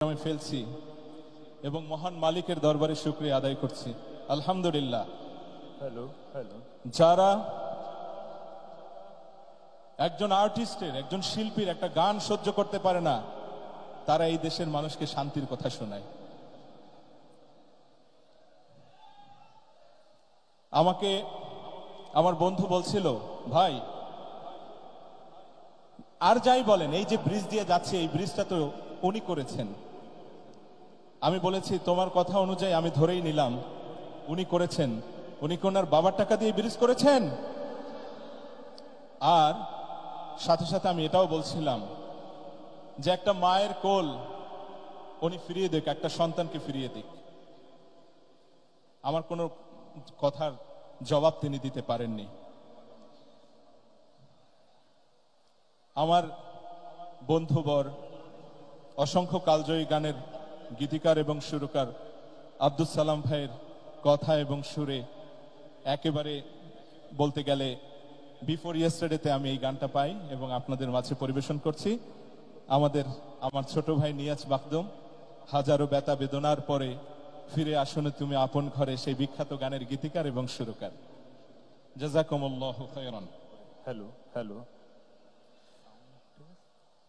আমি ফেলছি এবং মহান মালিকের দরবারে শুকরিয়া আদায় করছি। আলহামদুলিল্লাহ। Hello hello. যারা একজন আর্টিস্টের, একজন শিল্পীর একটা গান সহ্য করতে পারে না, তারা এই দেশের মানুষকে শান্তির কথা শোনায়। আমাকে আমার বন্ধু বলছিল, ভাই আর যাই বলেন, এই যে ব্রিজ দিয়ে যাচ্ছে, এই ব্রিজটা তো উনি করেছেন। আমি বলেছি, তোমার কথা অনুযায়ী আমি ধরেই নিলাম উনি করেছেন। উনি কি ওনার বাবার টাকা দিয়ে ব্রিজ করেছেন? আর সাথে সাথে আমি এটাও বলছিলাম যে একটা মায়ের কোল উনি ফিরিয়ে দিক, একটা সন্তানকে ফিরিয়ে দিক। আমার কোনো কথার জবাব তিনি দিতে পারেননি। আমার বন্ধুবর, অসংখ্য কালজয়ী গানের গীতিকার এবং সুরকার আব্দুল সালাম ভাইয়ের কথা এবং সুরে একেবারে বলতে গেলে বিফোর ইয়েস্টারডেতে আমি এই গানটা পাই এবং আপনাদের মাঝে পরিবেশন করছি। আমার ছোট ভাই নিয়াজ বাখদুম, হাজারো ব্যথা বেদনার পরে ফিরে আসুন তুমি আপন ঘরে, সেই বিখ্যাত গানের গীতিকার এবং সুরকার। জাযাকুমুল্লাহু খায়রান। Hello hello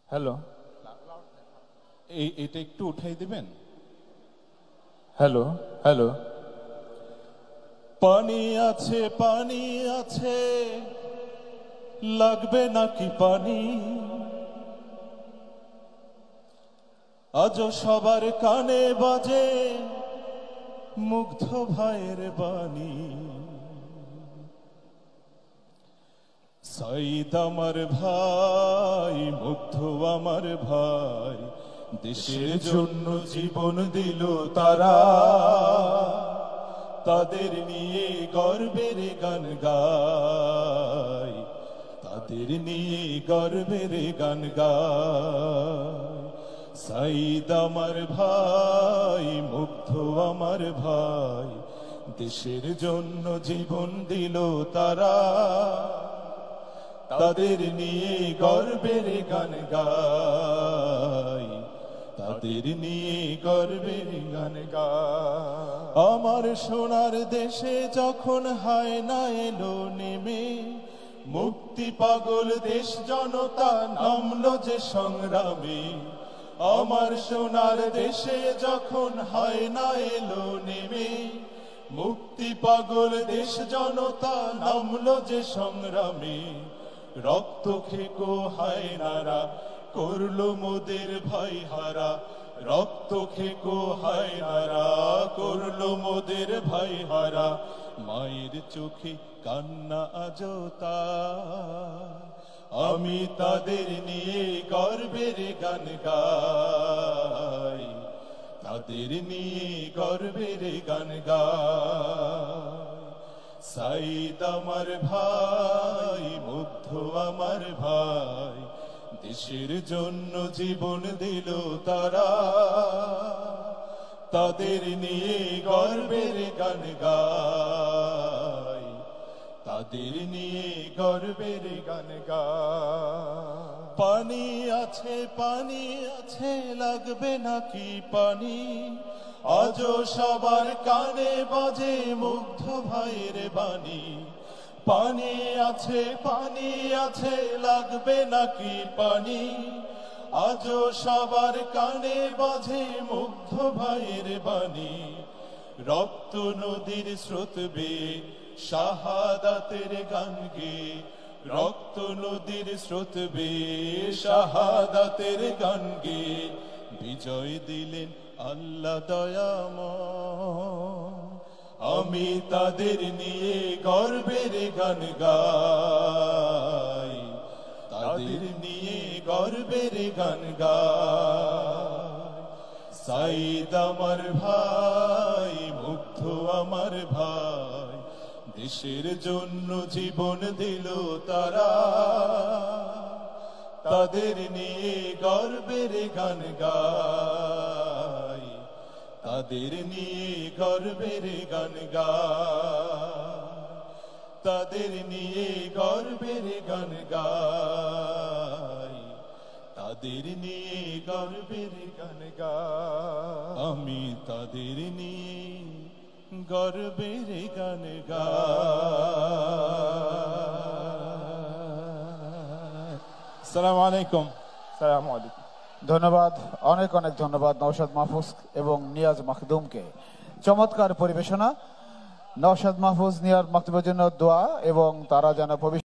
hello. এইটা একটু উঠাই দিবেন। Hello hello. পানি আছে, পানি আছে, লাগবে নাকি পানি? আজও সবার কানে বাজে মুগ্ধ ভাইয়ের বাণী। সাইদ আমার ভাই, মুগ্ধ আমার ভাই, দেশের জন্য জীবন দিল তারা। তাদের নিয়ে গর্বের গান গায়, তাদের নিয়ে গর্বের গান গায়। সাইদ আমার ভাই, মুগ্ধ আমার ভাই, দেশের জন্য জীবন দিল তারা। তাদের নিয়ে গর্বের গান গায়, তাদের নিয়ে গর্বের গান গায়। আমার সোনার দেশে যখন হায় না এলো নেমে, মুক্তি পাগল দেশ জনতা নামলো যে সংগ্রামে। আমার সোনার দেশে যখন হায় না এলো নেমে, মুক্তি পাগল দেশ জনতা নামলো যে সংগ্রামে। রক্ত খেকো হায়নারা করলো মোদের ভাই হারা, রক্ত খেকো হায়নারা করলো মোদের ভাই হারা। মায়ের চোখে কান্না আজও তার, আমি তাদের নিয়ে গর্বের গান গাই, তাদের নিয়ে গর্বের গান গাই। সাইদ আমার ভাই, মুগ্ধ আমার ভাই, দেশের জন্য জীবন দিল তারা। তাদের নিয়ে গর্বের গান গাই, তাদের নিয়ে গর্বের গান গাই। পানি আছে, পানি আছে, লাগবে নাকি পানি? আজও সবার কানে বাজে মুগ্ধ ভাইয়ের বাণী। পানি আছে, পানি আছে, লাগবে নাকি পানি? আজও সবার কানে বাজে মুগ্ধ ভাইয়ের বাণী। রক্ত নদীর স্রোত বেয়ে শাহাদাতের গান গেয়ে, রক্ত নদীর স্রোত বেয়ে শাহাদাতের গান গেয়ে বিজয় দিলেন আল্লাহ দয়াময়। আমি তাদের নিয়ে গর্বের গান গাই, তাদের নিয়ে গর্বের গান গাই। সাইদ আমার ভাই, মুগ্ধ আমার ভাই, দেশের জন্য জীবন দিল তারা। তাদের নিয়ে গর্বের গান গাই, তাদের নিয়ে গর্বের গান গাই, তাদের নিয়ে গর্বের গান গাই, তাদের নিয়ে গর্বের গান গাই। আমি তাদের নিয়ে গর্বের গান গাই। আসসালামু আলাইকুম। আসসালামু আলাইকুম। ধন্যবাদ, অনেক অনেক ধন্যবাদ নওশাদ মাহফুজ এবং নিয়াজ মাখদুমকে। চমৎকার পরিবেশনা। নওশাদ মাহফুজ নিয়াজ মাখদুমের জন্য দোয়া এবং তারা যেন ভবিষ্যৎ